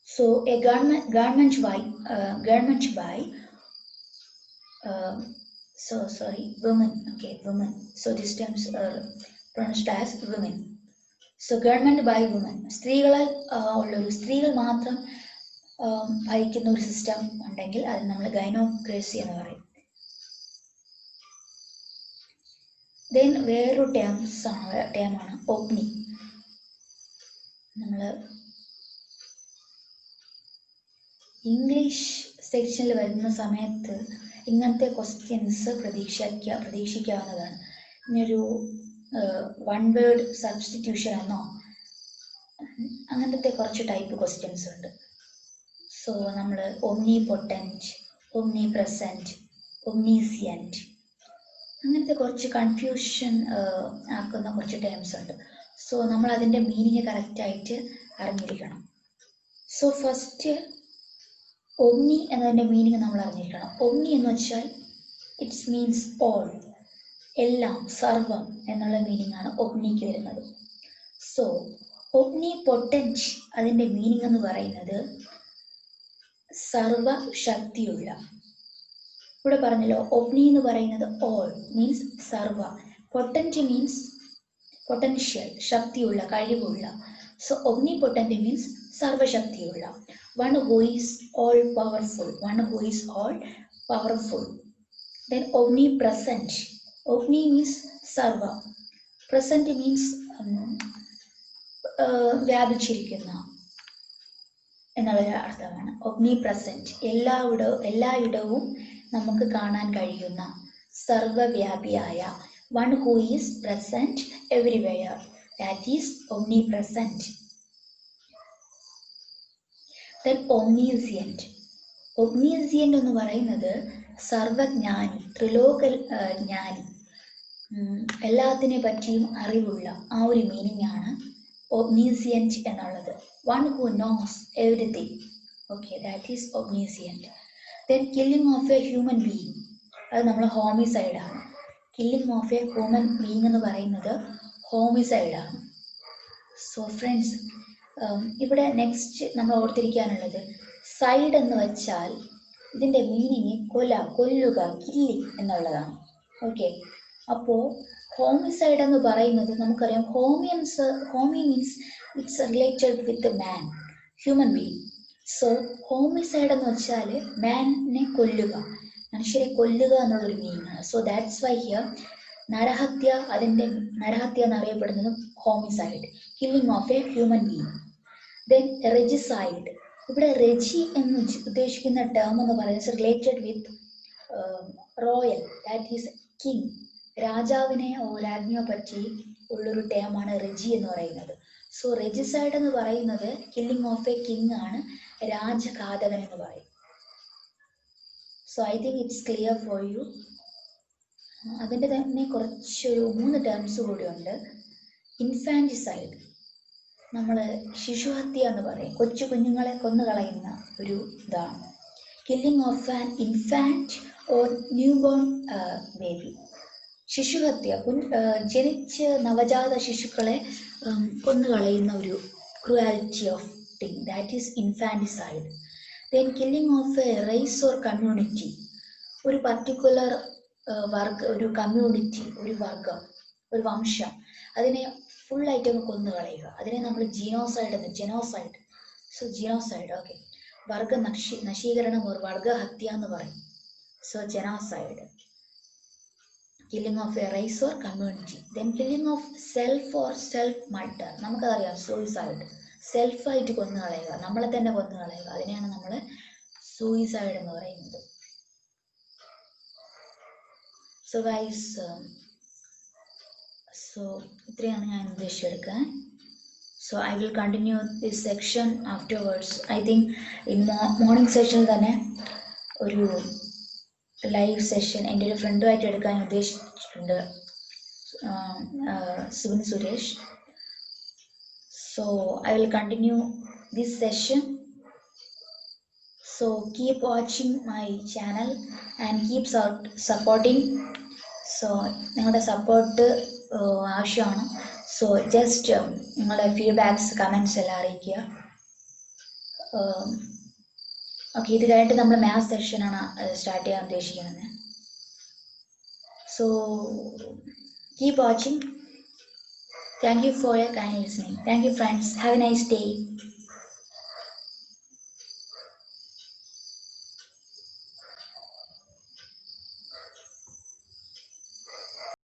So a government by women. Okay, women. So these terms are pronounced as women. So government by women. സ്ത്രീകളാൽ ഉള്ളൊരു സ്ത്രീകൾ മാത്രം ഭരിക്കുന്ന ഒരു സിസ്റ്റം ഉണ്ടെങ്കിൽ അത് നമ്മൾ ഗൈനോക്രസി എന്ന് പറയും. ദെൻ വേറൊരു ടേമാണ് ഒപ്നി. നമ്മൾ ഇംഗ്ലീഷ് സെക്ഷനിൽ വരുന്ന സമയത്ത് ഇങ്ങനത്തെ ക്വസ്റ്റ്യൻസ് പ്രതീക്ഷിക്കാവുന്നതാണ്. ഇനിയൊരു വൺ വേർഡ് സബ്സ്റ്റിറ്റ്യൂഷൻ എന്നോ അങ്ങനത്തെ കുറച്ച് ടൈപ്പ് ക്വസ്റ്റ്യൻസ് ഉണ്ട്. സോ നമ്മൾ ഒമ്നി പൊട്ടൻറ്റ്, ഒമ്നി പ്രസൻറ്റ്, ഒമ്നീസിയൻറ്റ്, അങ്ങനത്തെ കുറച്ച് കൺഫ്യൂഷൻ ആക്കുന്ന കുറച്ച് ടേംസ് ഉണ്ട്. സോ നമ്മൾ അതിൻ്റെ മീനിങ് കറക്റ്റായിട്ട് അറിഞ്ഞിരിക്കണം. സോ ഫസ്റ്റ് ഒമ്നി എന്നതിൻ്റെ മീനിങ് നമ്മൾ അറിഞ്ഞിരിക്കണം. ഒമ്നി എന്ന് വെച്ചാൽ ഇറ്റ്സ് മീൻസ് ഓൾ, എല്ലാം, സർവം എന്നുള്ള മീനിങ് ആണ് ഒമ്നിക്ക് വരുന്നത്. സോ ഒമ്നി പൊട്ടൻറ്റ് അതിൻ്റെ മീനിങ് എന്ന് പറയുന്നത് സർവശക്തിയുള്ള. ഇവിടെ പറഞ്ഞല്ലോ ഒപ്നി എന്ന് പറയുന്നത് ഓൾ മീൻസ് സർവ, പൊട്ടൻറ്റ് മീൻസ് പൊട്ടൻഷ്യൽ, ശക്തിയുള്ള, കഴിവുള്ള. സോ ഒപ്നി പൊട്ടൻറ്റ് മീൻസ് സർവശക്തിയുള്ള. One who is all powerful, one who is all powerful. Then ഒപ്നി present. ഒപ്നി means സർവ, പ്രസൻറ്റ് മീൻസ് വ്യാപിച്ചിരിക്കുന്ന എന്നുള്ള അർത്ഥമാണ്. ഒപ്നി പ്രസൻറ്റ്, എല്ലായിടവും നമുക്ക് കാണാൻ കഴിയുന്ന, സർവവ്യാപിയായ. One who is present everywhere, that is Omni present. Then ഒമ്നീസിയൻറ്റ്. ഒമ്നീസിയൻറ്റ് എന്ന് പറയുന്നത് സർവജ്ഞാനി, ത്രിലോക ജ്ഞാനി, എല്ലാത്തിനെ പറ്റിയും അറിവുള്ള ആ ഒരു മീനിങ് ആണ് ഒമ്നീസിയൻറ്റ് എന്നുള്ളത്. One who knows everything. Okay, that is omniscient. Then killing of a human being, അത് നമ്മൾ ഹോമിസൈഡാണ്. Killing of a human being എന്ന് പറയുന്നത് ഹോമിസൈഡാണ്. സോ ഫ്രണ്ട്സ്, ഇവിടെ നെക്സ്റ്റ് നമ്മൾ ഓർത്തിരിക്കാനുള്ളത് സൈഡ് എന്ന് വെച്ചാൽ ഇതിൻ്റെ മീനിങ് കൊല്ലുക, കില്ലിംഗ് എന്നുള്ളതാണ്. ഓക്കെ, അപ്പോൾ ഹോമിസൈഡ് എന്ന് പറയുന്നത് നമുക്കറിയാം, homi means it's related with man, human being. So homicide എന്ന് വെച്ചാൽ മാനിനെ കൊല്ലുക, മനുഷ്യരെ കൊല്ലുക എന്നുള്ളൊരു മീനിങ് ആണ്. സോ ദാറ്റ്സ് വൈ ഹിയർ നരഹത്യ, അതിൻ്റെ നരഹത്യ എന്നറിയപ്പെടുന്നതും homicide, killing of a human being. Then regicide. ഇവിടെ റെജി എന്ന് ഉദ്ദേശിക്കുന്ന ടേം എന്ന് പറയുന്നത് related with royal, that is king, രാജാവിനെ രാജ്ഞിയെ പറ്റി ഉള്ളൊരു ടേമാണ് റെജി എന്ന് പറയുന്നത്. സോ റെജിസൈഡ് എന്ന് പറയുന്നത് കില്ലിംഗ് ഓഫ് എ കിങ് ആണ്, രാജഘാതകൻ എന്ന് പറയും. So I think it's clear for you. അതിൻ്റെ തന്നെ കുറച്ചൊരു 3 ടേംസ് കൂടിയുണ്ട്. ഇൻഫാൻറ്റിസൈഡ്, നമ്മൾ ശിശുഹത്യ എന്ന് പറയും, കൊച്ചു കുഞ്ഞുങ്ങളെ കൊന്നുകളയുന്ന ഒരു ഇതാണ്. Killing of an infant or new born baby. ശിശുഹത്യ, ജനിച്ച് നവജാത ശിശുക്കളെ കൊന്നുകളയുന്ന ഒരു cruelty of thing, that is infanticide. Then killing of a race or community, ഒരു പർട്ടിക്കുലർ ഒരു കമ്മ്യൂണിറ്റി, ഒരു വർഗം, ഒരു വംശം, അതിനെ ഫുള്ളായിട്ട് കൊന്നുകളയുക, അതിനെ നമ്മൾ ജെനോസൈഡ്. സോ ജെനോസൈഡ്, ഓക്കെ, വർഗ നശീകരണം ഒരു വർഗഹത്യ എന്ന് പറയും. So genocide, killing of a race or community. Then killing of self or self murder, നമുക്കറിയാം സൂയിസൈഡ്, സെൽഫായിട്ട് കൊന്നുകളയുക, നമ്മളെ തന്നെ കൊന്നുകളയുക, അതിനെയാണ് നമ്മൾ സൂയിസൈഡ് എന്ന് പറയുന്നത്. സോ ഗൈസ്, സോ ഇത്രയാണ് ഞാൻ ഉദ്ദേശിച്ചെടുക്കാൻ. So I will continue this section afterwards. I think in morning സെഷനിൽ തന്നെ ഒരു ലൈവ് സെഷൻ എൻ്റെ ഒരു ഫ്രണ്ടുമായിട്ട് എടുക്കാൻ ഉദ്ദേശിച്ചിട്ടുണ്ട്. Subin Suresh. So I will continue this session. So keep watching my channel and keep supporting. So നിങ്ങളുടെ സപ്പോർട്ട് ആവശ്യമാണ്. സോ ജസ്റ്റ് നിങ്ങളുടെ ഫീഡ്ബാക്സ് കമൻസ് എല്ലാം അറിയിക്കുക. ഓക്കെ, ഇത് കഴിഞ്ഞിട്ട് നമ്മൾ മാത്സ് സെഷനാണ് സ്റ്റാർട്ട് ചെയ്യാൻ ഉദ്ദേശിക്കുന്നത്. So keep watching. Thank you for your kind listening. Thank you, friends. Have a nice day.